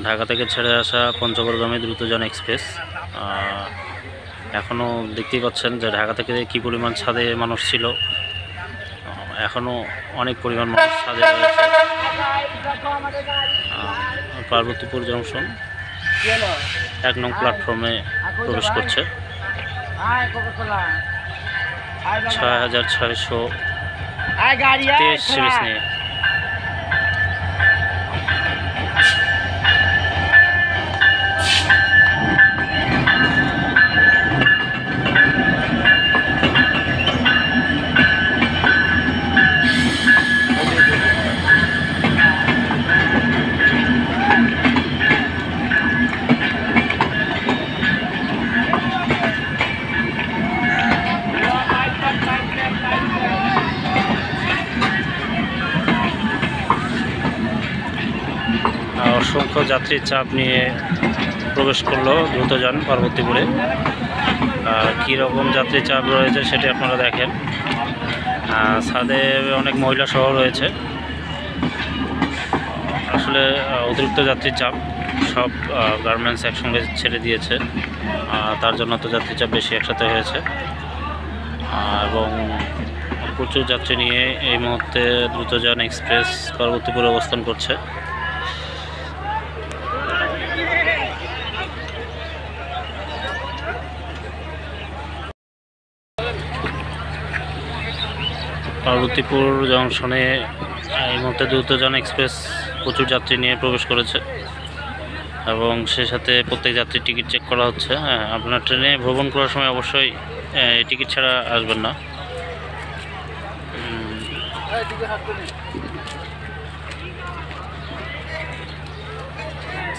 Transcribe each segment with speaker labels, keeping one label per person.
Speaker 1: ঢাকা থেকে ছেড়ে আসা পঞ্চগড়গামী দ্রুতযান এক্সপ্রেস এখনও দেখতেই পাচ্ছেন যে ঢাকা থেকে কী পরিমাণ ছাদে মানুষ ছিল। এখনও অনেক পরিমাণ মানুষ ছাদে রয়েছে। পার্বতীপুর জংশন 1 নং প্ল্যাটফর্মে প্রবেশ করছে 6623 সিরিজ নিয়ে। অসংখ্য যাত্রীর চাপ নিয়ে প্রবেশ করলো দ্রুতযান পার্বতীপুরে। কী রকম যাত্রীর চাপ রয়েছে সেটি আপনারা দেখেন। ছাদে অনেক মহিলা সহ রয়েছে। আসলে অতিরিক্ত যাত্রীর চাপ, সব গার্মেন্টস একসঙ্গে ছেড়ে দিয়েছে, তার জন্য তো যাত্রীর চাপ বেশি একসাথে হয়েছে এবং প্রচুর যাত্রী নিয়ে এই মুহূর্তে দ্রুতযান এক্সপ্রেস পার্বতীপুরে অবস্থান করছে। পার্বতীপুর জংশনে এই মুহূর্তে দ্রুতযান এক্সপ্রেস প্রচুর যাত্রী নিয়ে প্রবেশ করেছে এবং সে সাথে প্রত্যেক যাত্রীর টিকিট চেক করা হচ্ছে। হ্যাঁ, আপনার ট্রেনে ভ্রমণ করার সময় অবশ্যই টিকিট ছাড়া আসবেন না।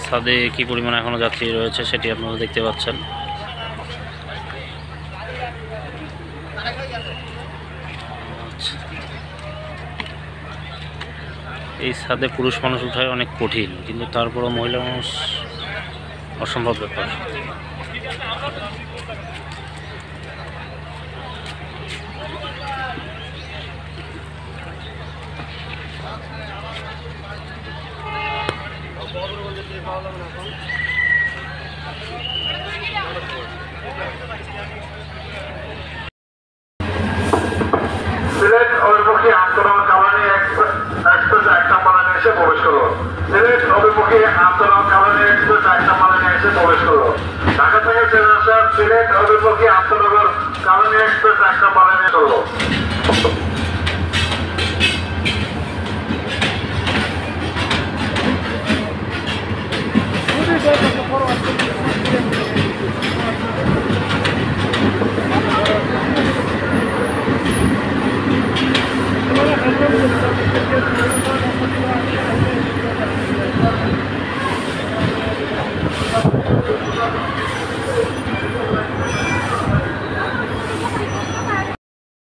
Speaker 1: ছাদে কী পরিমাণ এখনও যাত্রী রয়েছে সেটি আপনারা দেখতে পাচ্ছেন। এই ছাদে পুরুষ মানুষ উঠায় অনেক কঠিন, কিন্তু তারপরও মহিলা মানুষ অসম্ভব ব্যাপার।
Speaker 2: সিলেট অভিমুখী আন্তনগর কালানি এক্সপ্রেস 1 নম্বরে এসে প্রবেশ করলো। সিলেট অভিমুখী আন্তনগর কালানি এক্সপ্রেস 1 নম্বরে এসে প্রবেশ করলো। ঢাকা থেকে ছেড়ে আসা সিলেট অভিমুখী আন্তনগর কালানি এক্সপ্রেস 1 নম্বরে চললো।